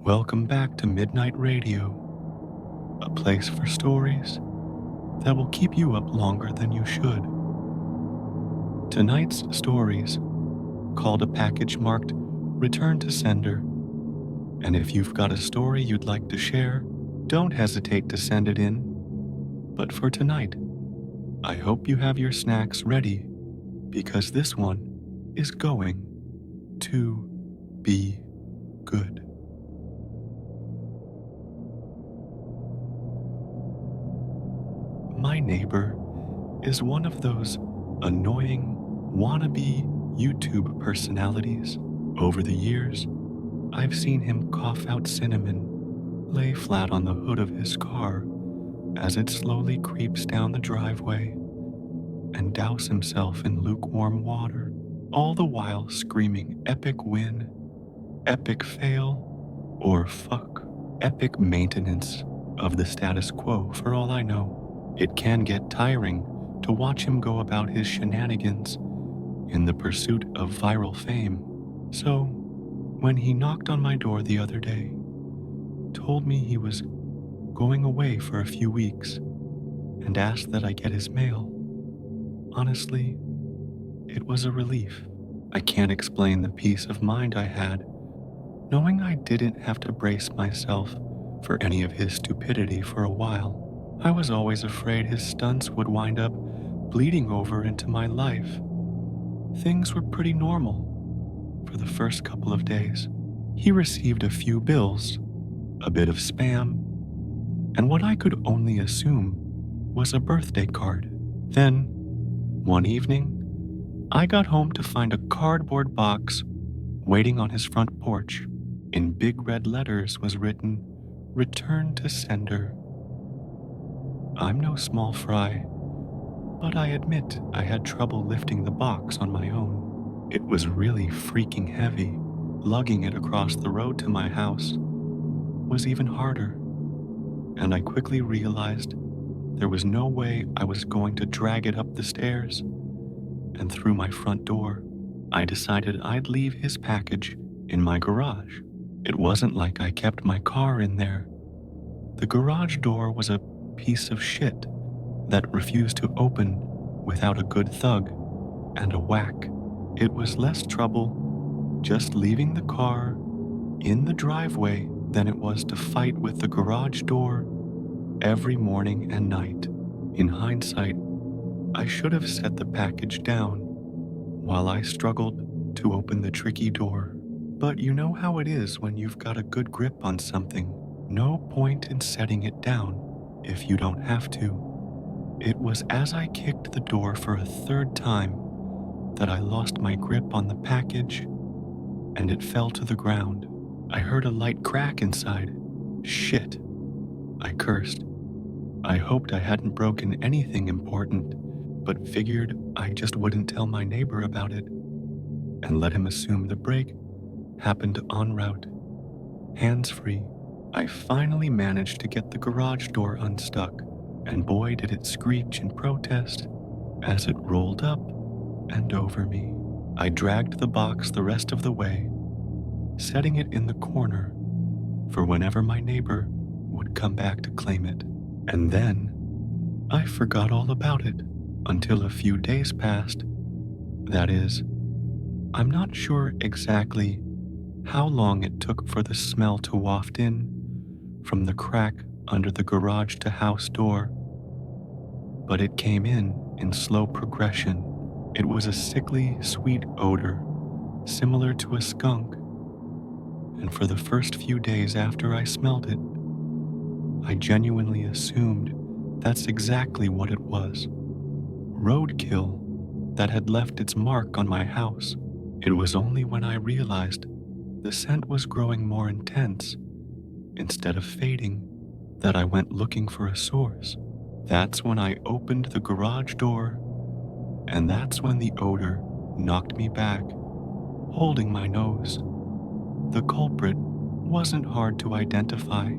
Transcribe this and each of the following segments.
Welcome back to Midnight Radio, a place for stories that will keep you up longer than you should. Tonight's stories called a package marked Return to Sender. And if you've got a story you'd like to share, don't hesitate to send it in. But for tonight, I hope you have your snacks ready because this one is going to be good. My neighbor is one of those annoying wannabe YouTube personalities. Over the years, I've seen him cough out cinnamon, lay flat on the hood of his car as it slowly creeps down the driveway, and douse himself in lukewarm water, all the while screaming epic win, epic fail, or fuck, epic maintenance of the status quo. For all I know, it can get tiring to watch him go about his shenanigans in the pursuit of viral fame. So, when he knocked on my door the other day, told me he was going away for a few weeks, and asked that I get his mail, honestly, it was a relief. I can't explain the peace of mind I had, knowing I didn't have to brace myself for any of his stupidity for a while. I was always afraid his stunts would wind up bleeding over into my life. Things were pretty normal for the first couple of days. He received a few bills, a bit of spam, and what I could only assume was a birthday card. Then, one evening, I got home to find a cardboard box waiting on his front porch. In big red letters was written, "Return to Sender." I'm no small fry, but I admit I had trouble lifting the box on my own. It was really freaking heavy. Lugging it across the road to my house was even harder, and I quickly realized there was no way I was going to drag it up the stairs and through my front door. I decided I'd leave his package in my garage. It wasn't like I kept my car in there. The garage door was a piece of shit that refused to open without a good thug and a whack. It was less trouble just leaving the car in the driveway than it was to fight with the garage door every morning and night. In hindsight, I should have set the package down while I struggled to open the tricky door. But you know how it is when you've got a good grip on something. No point in setting it down if you don't have to. It was as I kicked the door for a third time that I lost my grip on the package and it fell to the ground. I heard a light crack inside. Shit, I cursed. I hoped I hadn't broken anything important, but figured I just wouldn't tell my neighbor about it and let him assume the break happened en route. Hands-free, I finally managed to get the garage door unstuck, and boy did it screech in protest as it rolled up and over me. I dragged the box the rest of the way, setting it in the corner for whenever my neighbor would come back to claim it. And then I forgot all about it until a few days passed. That is, I'm not sure exactly how long it took for the smell to waft in from the crack under the garage to house door, but it came in slow progression. It was a sickly, sweet odor, similar to a skunk, and for the first few days after I smelled it, I genuinely assumed that's exactly what it was. Roadkill that had left its mark on my house. It was only when I realized the scent was growing more intense instead of fading that I went looking for a source. That's when I opened the garage door, and that's when the odor knocked me back, holding my nose. The culprit wasn't hard to identify.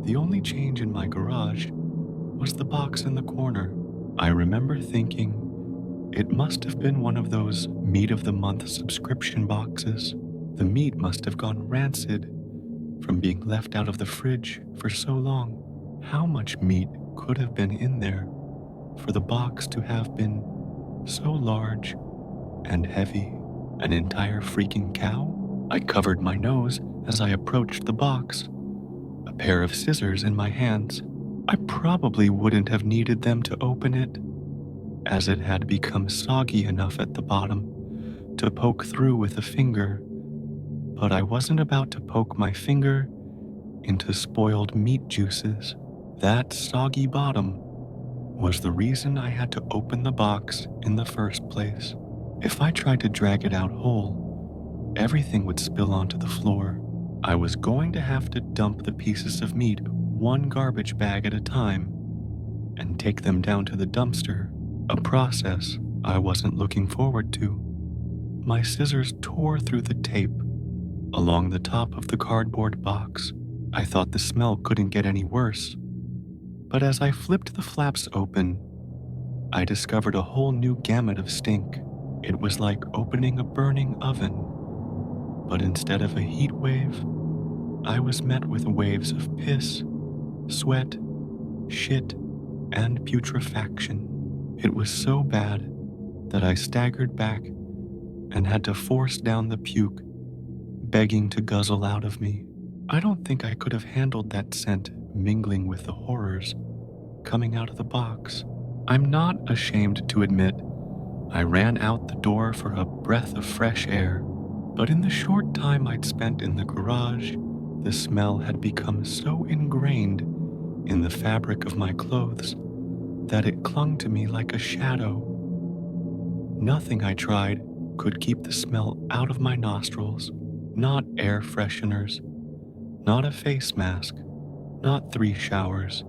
The only change in my garage was the box in the corner. I remember thinking it must have been one of those meat of the month subscription boxes. The meat must have gone rancid from being left out of the fridge for so long. How much meat could have been in there for the box to have been so large and heavy? An entire freaking cow? I covered my nose as I approached the box, a pair of scissors in my hands. I probably wouldn't have needed them to open it, as it had become soggy enough at the bottom to poke through with a finger, but I wasn't about to poke my finger into spoiled meat juices. That soggy bottom was the reason I had to open the box in the first place. If I tried to drag it out whole, everything would spill onto the floor. I was going to have to dump the pieces of meat one garbage bag at a time and take them down to the dumpster, a process I wasn't looking forward to. My scissors tore through the tape along the top of the cardboard box. I thought the smell couldn't get any worse, but as I flipped the flaps open, I discovered a whole new gamut of stink. It was like opening a burning oven, but instead of a heat wave, I was met with waves of piss, sweat, shit, and putrefaction. It was so bad that I staggered back and had to force down the puke, begging to guzzle out of me. I don't think I could have handled that scent mingling with the horrors coming out of the box. I'm not ashamed to admit I ran out the door for a breath of fresh air, but in the short time I'd spent in the garage, the smell had become so ingrained in the fabric of my clothes that it clung to me like a shadow. Nothing I tried could keep the smell out of my nostrils. Not air fresheners, not a face mask, not 3 showers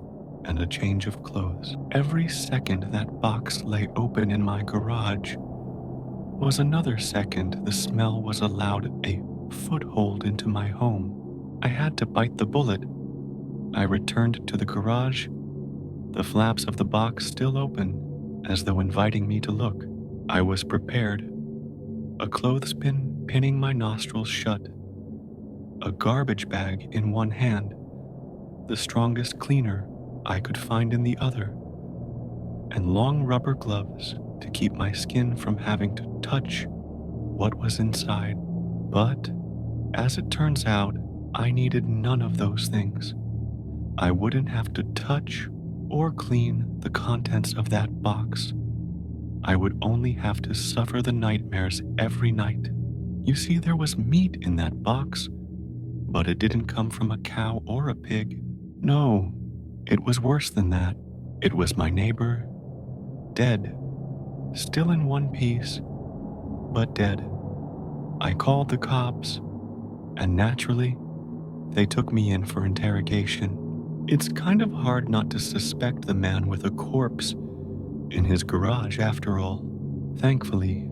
and a change of clothes. Every second that box lay open in my garage was another second the smell was allowed a foothold into my home. I had to bite the bullet. I returned to the garage, the flaps of the box still open, as though inviting me to look. I was prepared. A clothespin pinning my nostrils shut, a garbage bag in one hand, the strongest cleaner I could find in the other, and long rubber gloves to keep my skin from having to touch what was inside. But, as it turns out, I needed none of those things. I wouldn't have to touch or clean the contents of that box. I would only have to suffer the nightmares every night. You see, there was meat in that box, but it didn't come from a cow or a pig. No, it was worse than that. It was my neighbor, dead, still in one piece, but dead. I called the cops, and naturally, they took me in for interrogation. It's kind of hard not to suspect the man with a corpse in his garage after all. Thankfully,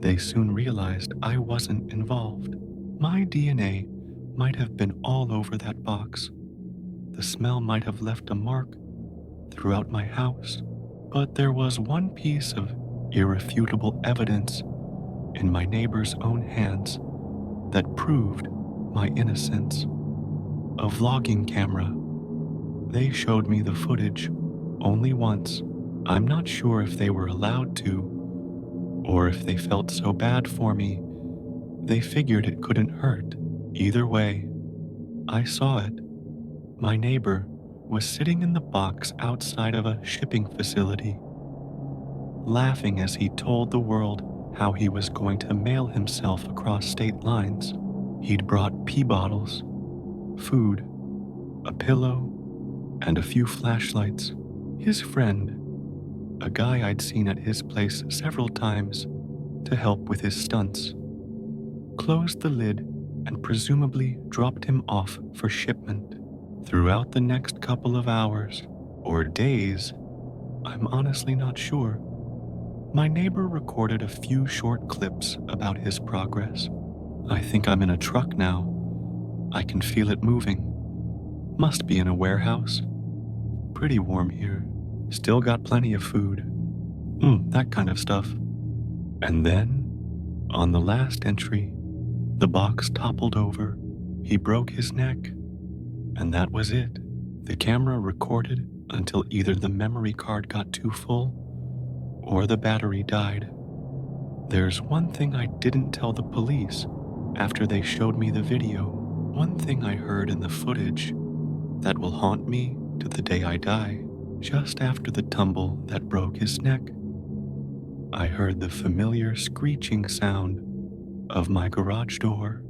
they soon realized I wasn't involved. My DNA might have been all over that box. The smell might have left a mark throughout my house, but there was one piece of irrefutable evidence in my neighbor's own hands that proved my innocence. A vlogging camera. They showed me the footage only once. I'm not sure if they were allowed to, or if they felt so bad for me, they figured it couldn't hurt. Either way, I saw it. My neighbor was sitting in the box outside of a shipping facility, laughing as he told the world how he was going to mail himself across state lines. He'd brought pee bottles, food, a pillow, and a few flashlights. His friend, a guy I'd seen at his place several times to help with his stunts, closed the lid and presumably dropped him off for shipment. Throughout the next couple of hours, or days, I'm honestly not sure, my neighbor recorded a few short clips about his progress. I think I'm in a truck now. I can feel it moving. Must be in a warehouse. Pretty warm here. Still got plenty of food. That kind of stuff. And then, on the last entry, the box toppled over. He broke his neck, and that was it. The camera recorded until either the memory card got too full or the battery died. There's one thing I didn't tell the police after they showed me the video. One thing I heard in the footage that will haunt me to the day I die. Just after the tumble that broke his neck, I heard the familiar screeching sound of my garage door